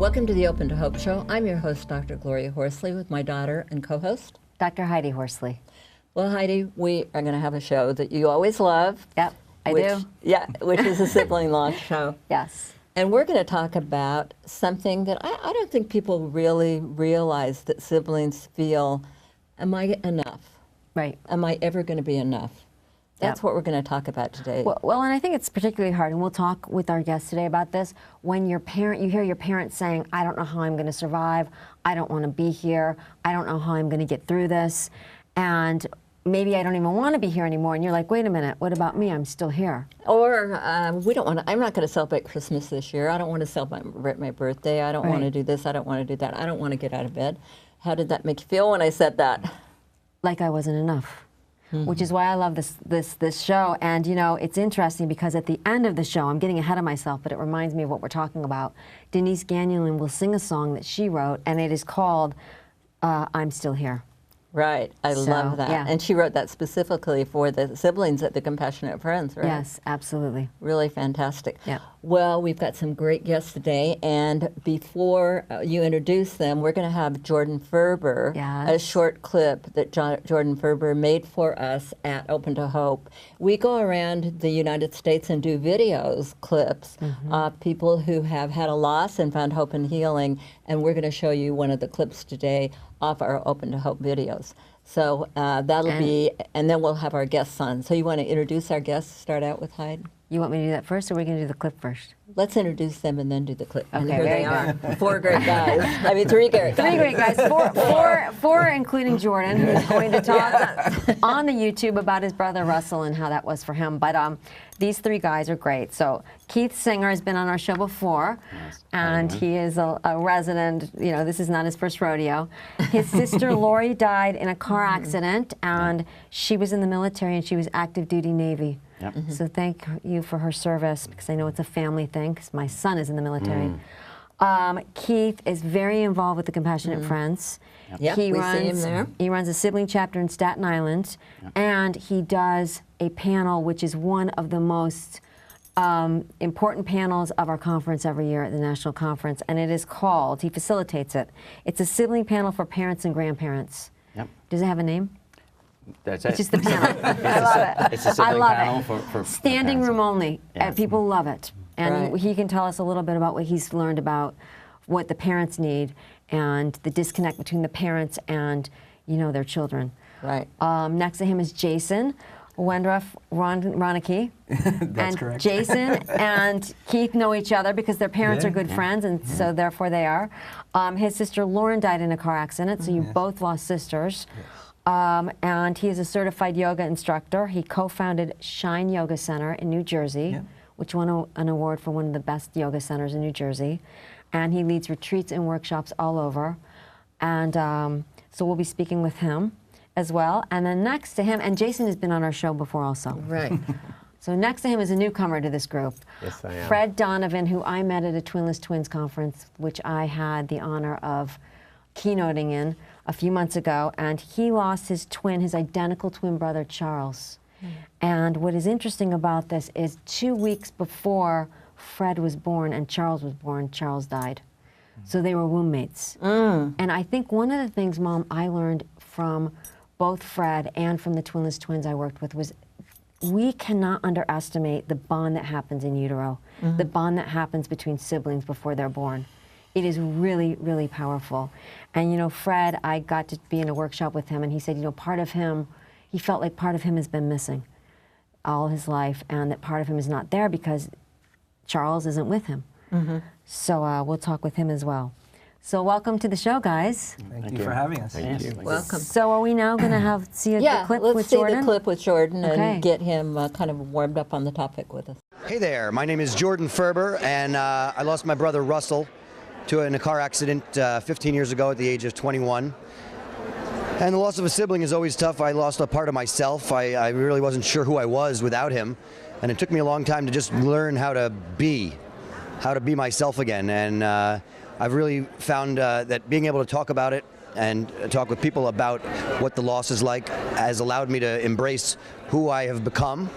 Welcome to the Open to Hope Show. I'm your host, Dr. Gloria Horsley, with my daughter and co-host, Dr. Heidi Horsley. Well, Heidi, we are going to have a show that you always love. Yep, I do. Yeah, which is a sibling launch show. Yes. And we're going to talk about something that I don't think people really realize that siblings feel, am I enough? Right. Am I ever going to be enough? That's what we're going to talk about today. Well, and I think it's particularly hard, and we'll talk with our guests today about this, when you hear your parents saying, I don't know how I'm going to survive, I don't want to be here, I don't know how I'm going to get through this, and maybe I don't even want to be here anymore, and you're like, wait a minute, what about me? I'm still here. Or we don't want to, I'm not going to celebrate Christmas this year. I don't want to celebrate my birthday. I don't want to do this. I don't want to do that. I don't want to get out of bed. How did that make you feel when I said that? Like I wasn't enough. Which is why I love this show. And you know, it's interesting because at the end of the show, I'm getting ahead of myself, but it reminds me of what we're talking about. Denise Ganulin will sing a song that she wrote, and it is called I'm Still Here. Right, I love that. Yeah. And she wrote that specifically for the siblings at the Compassionate Friends, right? Yes, absolutely. Really fantastic. Yeah. Well, we've got some great guests today, and before you introduce them, we're going to have Jordon Ferber, a short clip that Jordon Ferber made for us at Open to Hope. We go around the United States and do videos, clips, of people who have had a loss and found hope and healing, and we're going to show you one of the clips today off our Open to Hope videos. So that'll be, and then we'll have our guests on. So you want to introduce our guests, start out with Heidi? You want me to do that first, or are we going to do the clip first? Let's introduce them and then do the clip. Okay, and here they are. Four great guys. I mean, three great guys. Three great guys. Four including Jordon, who's going to talk on the YouTube about his brother Russell and how that was for him. But these three guys are great. So Keith Singer has been on our show before, and he is a resident. You know, this is not his first rodeo. His sister Lori died in a car accident, and she was in the military, and she was active duty Navy. Yep. So thank you for her service, because I know it's a family thing, because my son is in the military. Keith is very involved with the Compassionate Friends. Yep, we see him there. He runs a sibling chapter in Staten Island, and he does a panel which is one of the most important panels of our conference every year at the National Conference, and it is called, he facilitates it, it's a sibling panel for parents and grandparents. Yep. Does it have a name? That's It's just the panel. I love it. It's a sibling panel for standing room only. Yeah. People love it. And Right. he can tell us a little bit about what he's learned about what the parents need and the disconnect between the parents and, you know, their children. Right. Next to him is Jason Wendroff-Rawnicki. That's correct. Jason and Keith know each other because their parents are good friends, and so therefore they are. His sister Lauren died in a car accident, so you both lost sisters. And he is a certified yoga instructor. He co-founded Shine Yoga Center in New Jersey, which won an award for one of the best yoga centers in New Jersey. And he leads retreats and workshops all over. And so we'll be speaking with him as well. And then next to him, and Jason has been on our show before also. Right. So next to him is a newcomer to this group. Yes, I am. Fred Donegan, who I met at a Twinless Twins conference, which I had the honor of keynoting in a few months ago, and he lost his twin, his identical twin brother, Charles. And what is interesting about this is 2 weeks before Fred was born and Charles was born, Charles died. So they were womb mates. And I think one of the things, Mom, I learned from both Fred and from the Twinless Twins I worked with was we cannot underestimate the bond that happens in utero, the bond that happens between siblings before they're born. It is really, really powerful. And you know, Fred, I got to be in a workshop with him, and he said, you know, part of him, he felt like part of him has been missing all his life, and that part of him is not there because Charles isn't with him. So we'll talk with him as well. So welcome to the show, guys. Thank you for having us. Thank you. Welcome. So are we now going to see the clip let's with see Jordon? the clip with Jordon Okay. and get him kind of warmed up on the topic with us. Hey there, my name is Jordon Ferber, and I lost my brother Russell in a car accident 15 years ago at the age of 21. And the loss of a sibling is always tough. I lost a part of myself. I really wasn't sure who I was without him. And it took me a long time to just learn how to be myself again. And I've really found that being able to talk about it and talk with people about what the loss is like has allowed me to embrace who I have become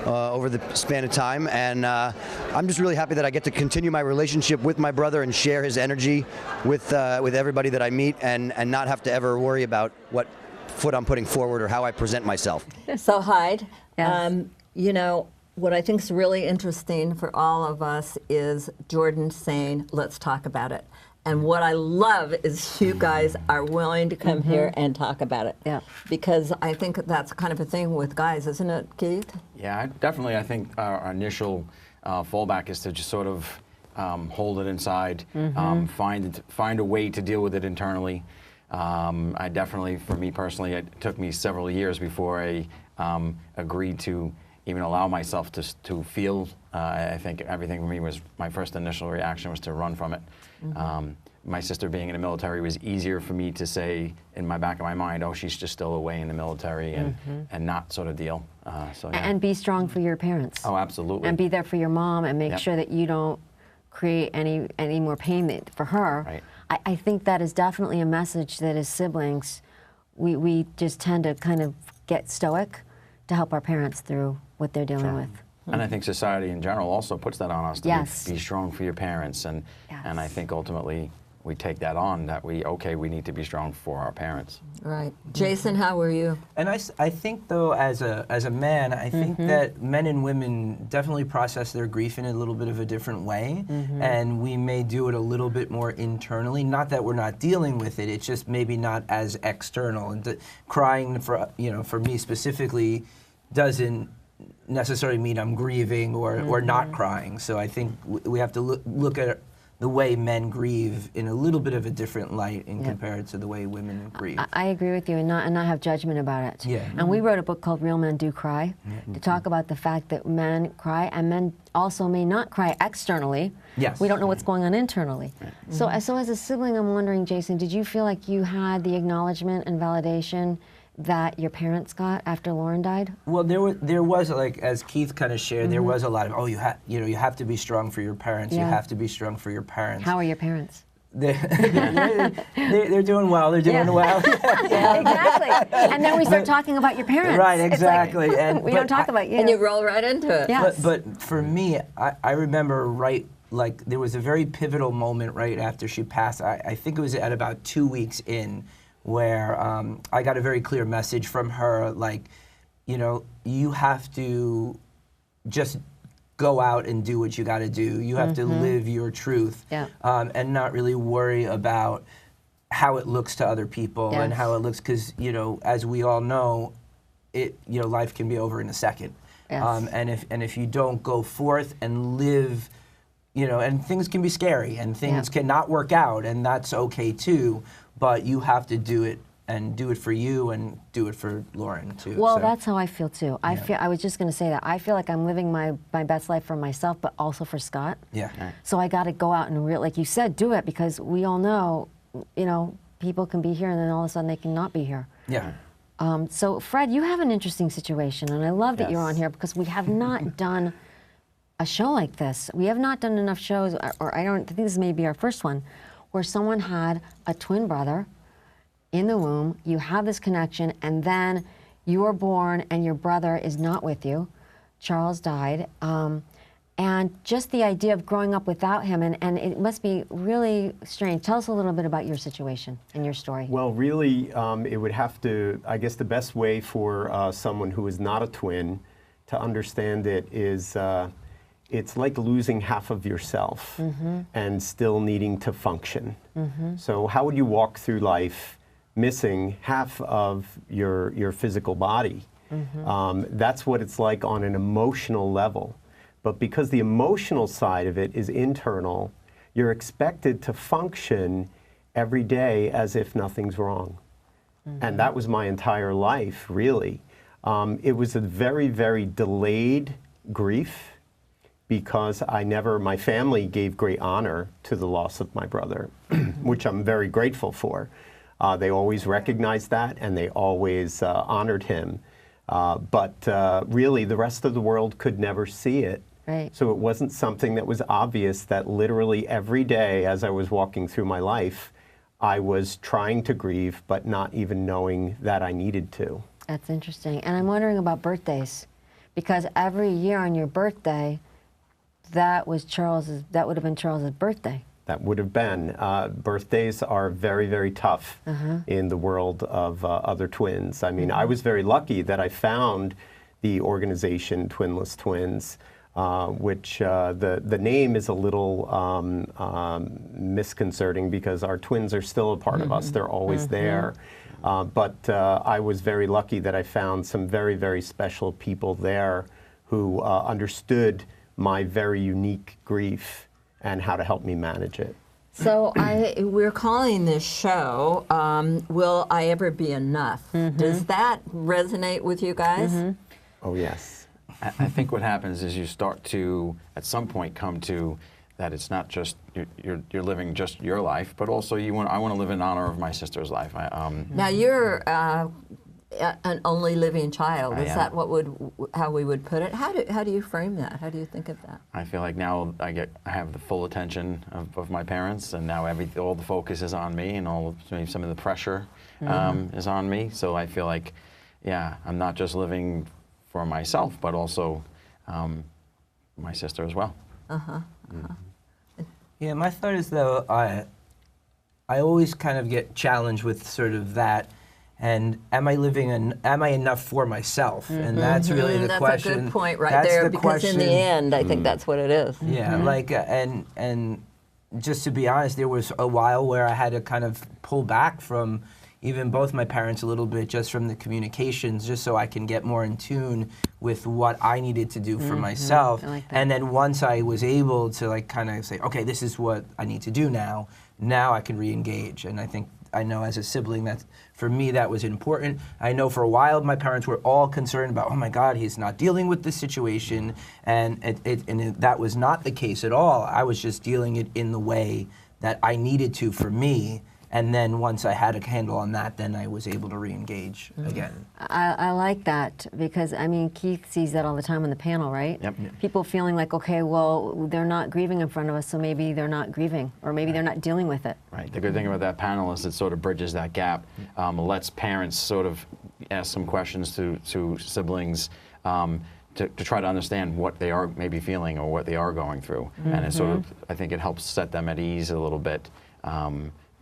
over the span of time, and I'm just really happy that I get to continue my relationship with my brother and share his energy with everybody that I meet, and not have to ever worry about what foot I'm putting forward or how I present myself. So Heidi, Yes. you know, what I think is really interesting for all of us is Jordon saying, let's talk about it. And what I love is you guys are willing to come here and talk about it. Yeah. Because I think that's kind of a thing with guys, isn't it, Keith? Yeah, definitely. I think our initial fallback is to just sort of hold it inside, find a way to deal with it internally. I definitely, for me personally, it took me several years before I agreed to even allow myself to feel. I think everything for me was, my first initial reaction was to run from it. My sister being in the military was easier for me to say in my back of my mind, oh, she's just still away in the military, and not sort of deal. So, yeah. And be strong for your parents. Oh, absolutely. And be there for your mom, and make sure that you don't create any more pain for her. Right. I think that is definitely a message that as siblings, we just tend to kind of get stoic to help our parents through what they're dealing with. And I think society in general also puts that on us to be strong for your parents, and I think ultimately we take that on, that we need to be strong for our parents. Right. Jason, how were you? And I think, though, as a man, I think that men and women definitely process their grief in a little bit of a different way, and we may do it a little bit more internally. Not that we're not dealing with it; it's just maybe not as external. And crying, for me specifically, doesn't necessarily mean I'm grieving or not crying. So I think we have to look at the way men grieve in a little bit of a different light in compared to the way women grieve. I agree with you, and not have judgment about it. Yeah. And we wrote a book called Real Men Do Cry to talk about the fact that men cry, and men also may not cry externally. Yes. We don't know what's going on internally. So as a sibling, I'm wondering, Jason, did you feel like you had the acknowledgement and validation that your parents got after Lauren died? Well, there was, like, as Keith kind of shared, there was a lot of, you have to be strong for your parents. You have to be strong for your parents. How are your parents? They're doing well. They're doing well. Exactly. And then we start talking about your parents. Right, exactly. Like, we don't talk about you. And you roll right into it. Yes. But for me, I remember like there was a very pivotal moment right after she passed. I think it was at about 2 weeks in, where I got a very clear message from her, like, you have to just go out and do what you got to do. You have to live your truth, and not really worry about how it looks to other people and how it looks, because as we all know, life can be over in a second. Yes. And if you don't go forth and live, and things can be scary and things cannot work out, and that's okay too. But you have to do it, and do it for you, and do it for Lauren too. Well, that's how I feel too. I was just going to say that. I feel like I'm living my best life for myself, but also for Scott. Yeah. So I got to go out and like you said, do it, because we all know, people can be here and then all of a sudden they cannot be here. Yeah. So Fred, you have an interesting situation, and I love that you're on here, because we have not done a show like this. We have not done enough shows, or I think this may be our first one, where someone had a twin brother in the womb, you have this connection, and then you are born and your brother is not with you. Charles died. And just the idea of growing up without him, and it must be really strange. Tell us a little bit about your situation and your story. Well, really, it would have to, I guess the best way for someone who is not a twin to understand it is, it's like losing half of yourself and still needing to function. So how would you walk through life missing half of your physical body? That's what it's like on an emotional level. But because the emotional side of it is internal, you're expected to function every day as if nothing's wrong. And that was my entire life, really. It was a very, very delayed grief, because my family gave great honor to the loss of my brother, which I'm very grateful for. They always recognized that, and they always honored him. But really, the rest of the world could never see it. Right. So it wasn't something that was obvious, that literally every day as I was walking through my life, I was trying to grieve, but not even knowing that I needed to. That's interesting. And I'm wondering about birthdays, because every year on your birthday, that would have been Charles's birthday. That would have been. Birthdays are very, very tough in the world of other twins. I mean, I was very lucky that I found the organization Twinless Twins, which the name is a little misconcerting because our twins are still a part of us. They're always there. But I was very lucky that I found some very, very special people there who understood my very unique grief and how to help me manage it. So we're calling this show, Will I Ever Be Enough? Does that resonate with you guys? Oh, yes. I think what happens is you start to, at some point, come to that it's not just you're living just your life, but also I want to live in honor of my sister's life. Now you're an only living child. Is am. that how we would put it? How do you frame that? How do you think of that? I feel like now I have the full attention of my parents, and now all the focus is on me, and maybe some of the pressure is on me. So I feel like, yeah, I'm not just living for myself, but also my sister as well. Yeah, my thought is though I always kind of get challenged with sort of that. And am I enough for myself? And that's really the question. That's a good point right that's there, the because question. in the end, I think that's what it is. Yeah, like, and just to be honest, there was a while where I had to kind of pull back from even both my parents a little bit, just from the communications, just so I can get more in tune with what I needed to do for myself. I like that. And then once I was able to like kind of say, okay, this is what I need to do now I can re-engage. And I know as a sibling that for me that was important. I know for a while my parents were all concerned about, oh my God, he's not dealing with this situation, and that was not the case at all. I was just dealing it in the way that I needed to for me, and then once I had a handle on that, then I was able to re-engage again. I like that, because I mean, Keith sees that all the time on the panel, right? Yep. People feeling like, okay, well, they're not grieving in front of us, so maybe they're not grieving, or maybe they're not dealing with it. Right. The good thing about that panel is it sort of bridges that gap, lets parents sort of ask some questions to siblings to try to understand what they are maybe feeling or what they are going through. And it sort of, I think it helps set them at ease a little bit.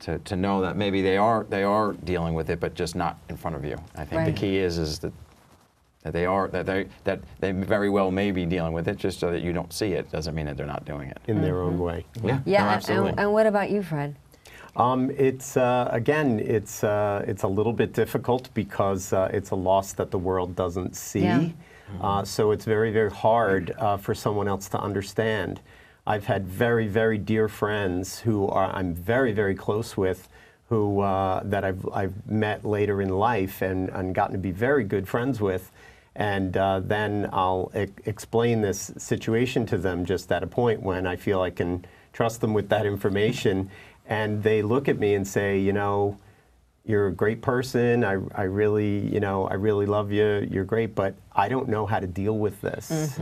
To know that maybe they are dealing with it, but just not in front of you. I think the key is that they very well may be dealing with it, just so that you don't see it doesn't mean that they're not doing it In their own way. Yeah, Yeah, no, absolutely. and what about you, Fred? It's again, it's a little bit difficult because it's a loss that the world doesn't see. Yeah. So it's very, very hard for someone else to understand. I've had very, very dear friends who I'm very, very close with, who that I've met later in life and gotten to be very good friends with, and then I'll explain this situation to them just at a point when I feel I can trust them with that information, and they look at me and say, you know, you're a great person. I really love you. You're great, but I don't know how to deal with this.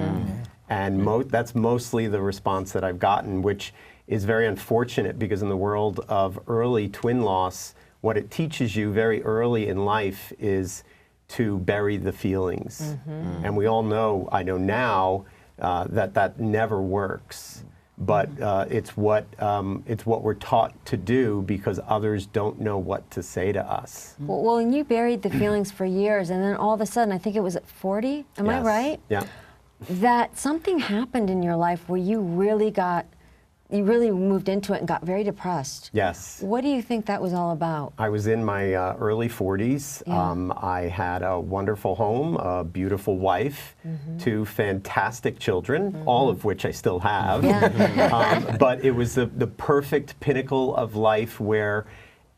And that's mostly the response that I've gotten, which is very unfortunate, because in the world of early twin loss, what it teaches you very early in life is to bury the feelings. And we all know, I know now, that never works. But it's what we're taught to do because others don't know what to say to us. Well, and you buried the feelings for years, and then all of a sudden, I think it was at 40, am I right? Yeah. That something happened in your life where you really moved into it and got very depressed. Yes. What do you think that was all about? I was in my early 40s. Yeah. I had a wonderful home, a beautiful wife, 2 fantastic children, all of which I still have. Yeah. But it was the perfect pinnacle of life where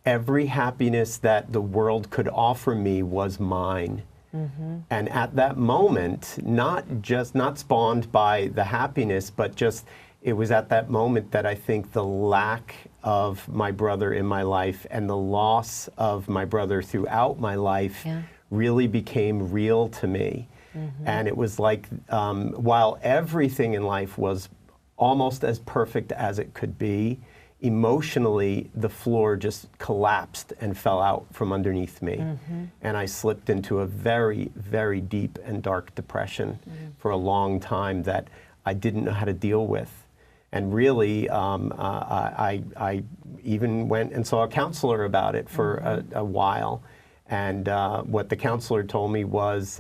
every happiness that the world could offer me was mine. And at that moment, not spawned by the happiness, but just it was at that moment that I think the lack of my brother in my life and the loss of my brother throughout my life really became real to me. And it was like, while everything in life was almost as perfect as it could be, emotionally, the floor just collapsed and fell out from underneath me. And I slipped into a very, very deep and dark depression for a long time that I didn't know how to deal with. And really, I even went and saw a counselor about it for a while. And what the counselor told me was,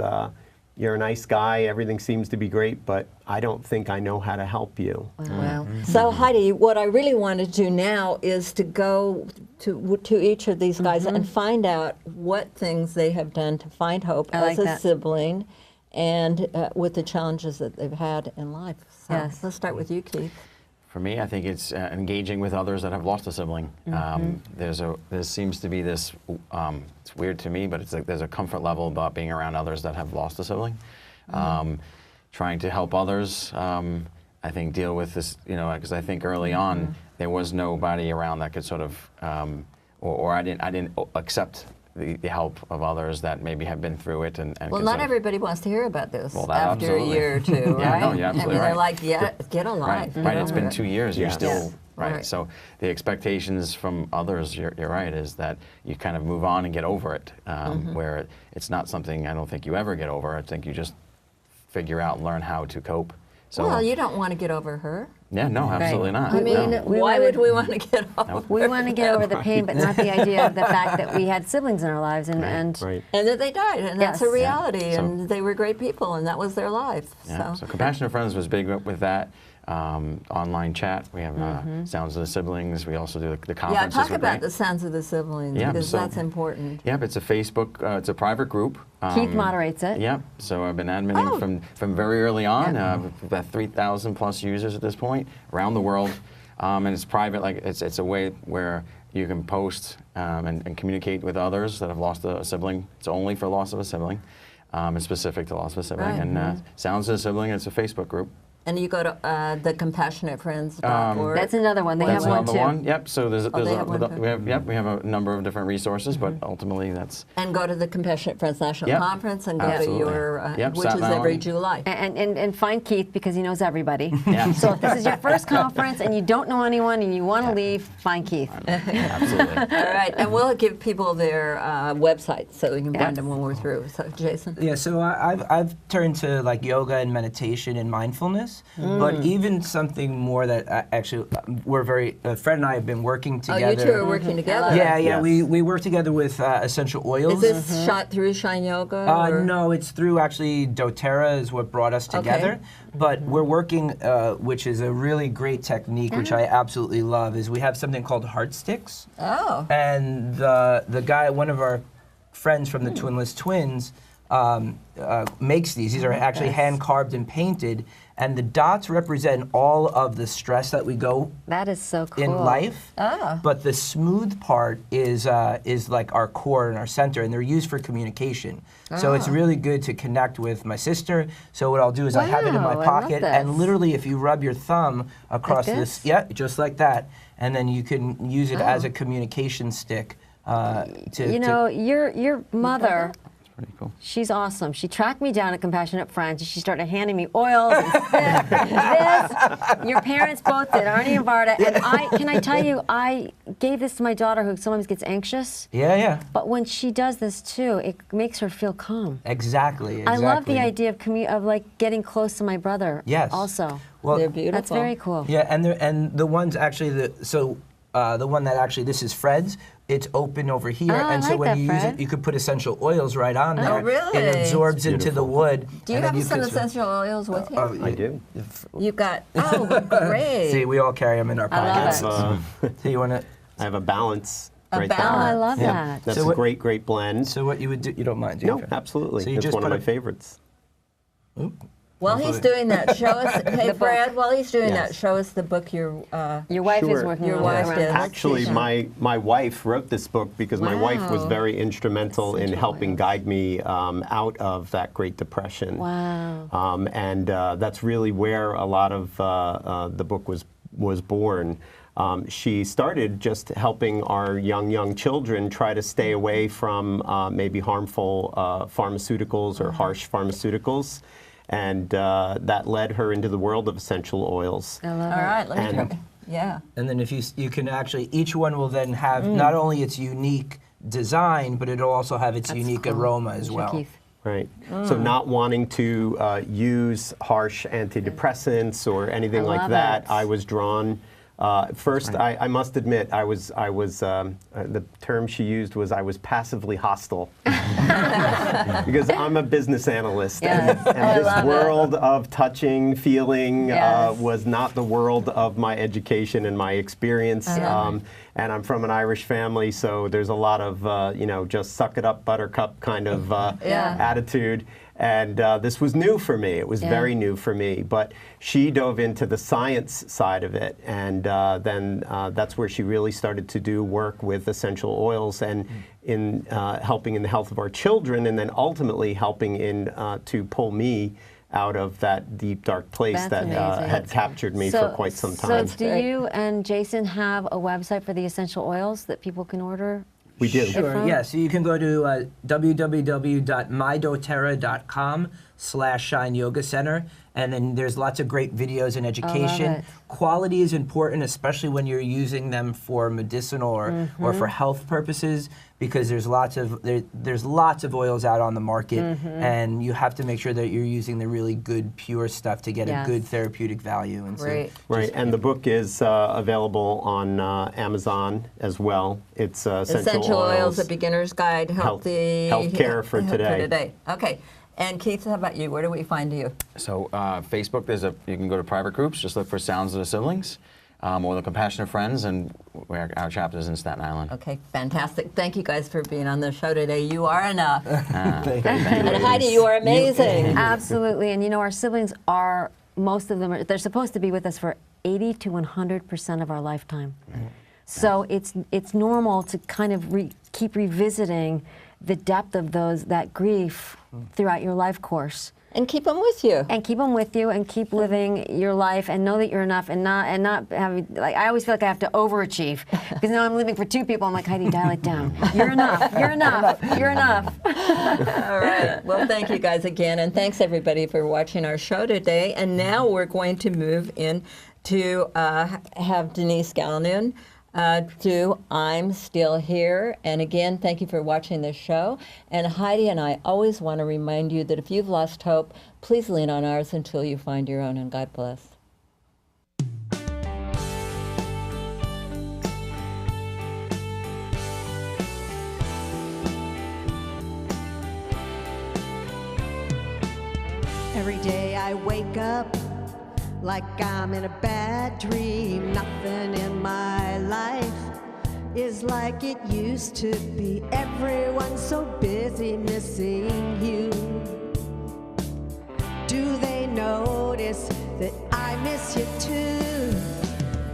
you're a nice guy, everything seems to be great, but I don't think I know how to help you. Wow. So Heidi, what I really want to do now is to go to each of these guys and find out what things they have done to find hope as a sibling and with the challenges that they've had in life. So let's start with you, Keith. For me, I think it's engaging with others that have lost a sibling. There seems to be this, it's weird to me, but it's like there's a comfort level about being around others that have lost a sibling. Trying to help others, I think deal with this, because I think early on there was nobody around that could sort of, or I didn't accept the help of others that maybe have been through it. And well, not everybody wants to hear about this after absolutely. a year or two, right? No, you're absolutely they're like, get a life. Right, it's been 2 years, you're still, Yes. right. So the expectations from others, you're right, is that you kind of move on and get over it, where it's not something I don't think you ever get over. I think you just figure out and learn how to cope. So, well, you don't want to get over her. Yeah, no, absolutely not. I mean, no. why would we want to get over We want to get over the pain, but not the idea of the fact that we had siblings in our lives and and that they died, and that's a reality, and they were great people, and that was their life. So Compassionate Friends was big with that. Online chat. We have Sounds of the Siblings. We also do the conferences. Yeah, talk about the Sounds of the Siblings, because that's important. Yep, it's a Facebook, it's a private group. Keith moderates it. Yep, so I've been adminning from very early on, about 3,000 plus users at this point, around the world. And it's private, like it's a way where you can post and communicate with others that have lost a sibling. It's only for loss of a sibling. It's specific to loss of a sibling. And Sounds of the Sibling, it's a Facebook group. And you go to thecompassionatefriends.org. That's another one. They have one too. Yep. So we have a number of different resources, but ultimately that's. And go to the Compassionate Friends National Conference and go to your, which is every July. And find Keith because he knows everybody. So if this is your first conference and you don't know anyone and you want to leave, find Keith. Absolutely. All right, and we'll give people their websites so we can find them when we're through. So Jason. Yeah. So I've turned to like yoga and meditation and mindfulness. But even something more that actually we're Fred and I have been working together. Oh, you two are working together? Yeah. Yes. We work together with essential oils. Is this shot through Shine Yoga? No, it's through actually doTERRA is what brought us together. Okay. But we're working, which is a really great technique, which I absolutely love, is we have something called heart sticks. Oh. And the guy, one of our friends from the Twinless Twins, makes these. These are actually hand carved and painted. And the dots represent all of the stress that we go that is so cool. in life. But the smooth part is like our core and our center, and they're used for communication. So it's really good to connect with my sister. So what I'll do is I have it in my pocket, and literally if you rub your thumb across like this, just like that, and then you can use it as a communication stick. Your mother. Pretty cool. She's awesome. She tracked me down at Compassionate Friends, and she started handing me oils and this. Your parents both did, Arnie and Varda. And can I tell you, I gave this to my daughter who sometimes gets anxious. Yeah. But when she does this too, it makes her feel calm. Exactly. I love the idea of like getting close to my brother. Yes. Also. Well, they're beautiful. That's very cool. Yeah, and the ones actually the one that actually this is Fred's. It's open over here, and so when you use it, you could put essential oils right on there. Oh, really? It absorbs into the wood. Do you have some essential oils with you? I do. You've got, great. See, we all carry them in our pockets. So you want to? I have a balance. Right there. I love that. That's a great blend. So what you would do? You don't mind? No, absolutely. So you it's just one of my favorites. While he's doing that, show us. Hey, Brad. While he's doing that, show us the book your wife is working. Your wife did. Actually, my wife wrote this book because my wife was very instrumental in helping guide me out of that Great Depression. Wow. And that's really where a lot of the book was born. She started just helping our young children try to stay away from maybe harmful pharmaceuticals or harsh pharmaceuticals. And that led her into the world of essential oils. All right, let me try. Yeah. And then if you can actually, each one will then have not only its unique design, but it'll also have its unique aroma as well. Keith. Right. So not wanting to use harsh antidepressants or anything like that, I was drawn. First, I must admit, I was the term she used was I was passively hostile because I'm a business analyst, and this world of touching, feeling was not the world of my education and my experience. And I'm from an Irish family, so there's a lot of just suck it up, buttercup kind of attitude. And this was new for me. It was very new for me. But she dove into the science side of it. And then that's where she really started to do work with essential oils and in helping in the health of our children, and then ultimately helping in to pull me out of that deep, dark place that had captured me for quite some time. So do you and Jason have a website for the essential oils that people can order? We do. Sure, yeah. So you can go to www.mydoterra.com/Shine Yoga Center, and then there's lots of great videos and education. Quality is important, especially when you're using them for medicinal or for health purposes, because there's lots of oils out on the market, and you have to make sure that you're using the really good, pure stuff to get a good therapeutic value. And right, and the book is available on Amazon as well. It's Essential Oils, A Beginner's Guide, Healthcare for Today. Okay. And Keith, how about you? Where do we find you? So Facebook, you can go to private groups, just look for Sounds of the Siblings, or the Compassionate Friends, and our chapter is in Staten Island. Okay, fantastic. Thank you guys for being on the show today. You are enough. Thank and Heidi, you are amazing. Absolutely, and our siblings are, most of them, they're supposed to be with us for 80 to 100% of our lifetime. So it's normal to kind of keep revisiting the depth of that grief throughout your life course. And keep them with you. And keep them with you, and keep living your life, and know that you're enough, and not having, like, I always feel like I have to overachieve, because now I'm living for 2 people. I'm like, Heidi, dial it down. You're enough. You're enough. You're enough. All right. Well, thank you guys again, and thanks everybody for watching our show today. And now we're going to move in to have Denise Ganulin do I'm Still Here. And again, thank you for watching this show. And Heidi and I always want to remind you that if you've lost hope, please lean on ours until you find your own, and God bless. Every day I wake up like I'm in a bad dream. Nothing in my life is like it used to be. Everyone's so busy missing you. Do they notice that I miss you too?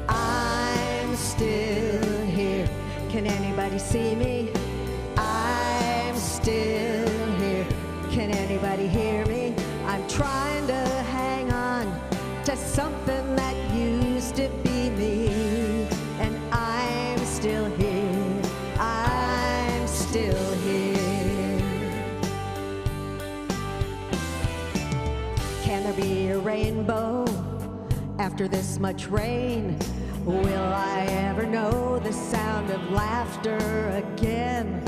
I'm still here. Can anybody see me? I'm still here. Can anybody hear me? I'm trying to hang on to something that used to be me, and I'm still here. I'm still here. Can there be a rainbow after this much rain? Will I ever know the sound of laughter again?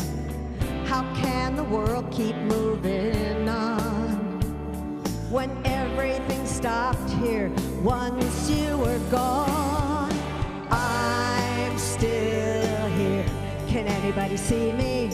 How can the world keep moving on when everything stopped here once you were gone? I'm still here. Can anybody see me?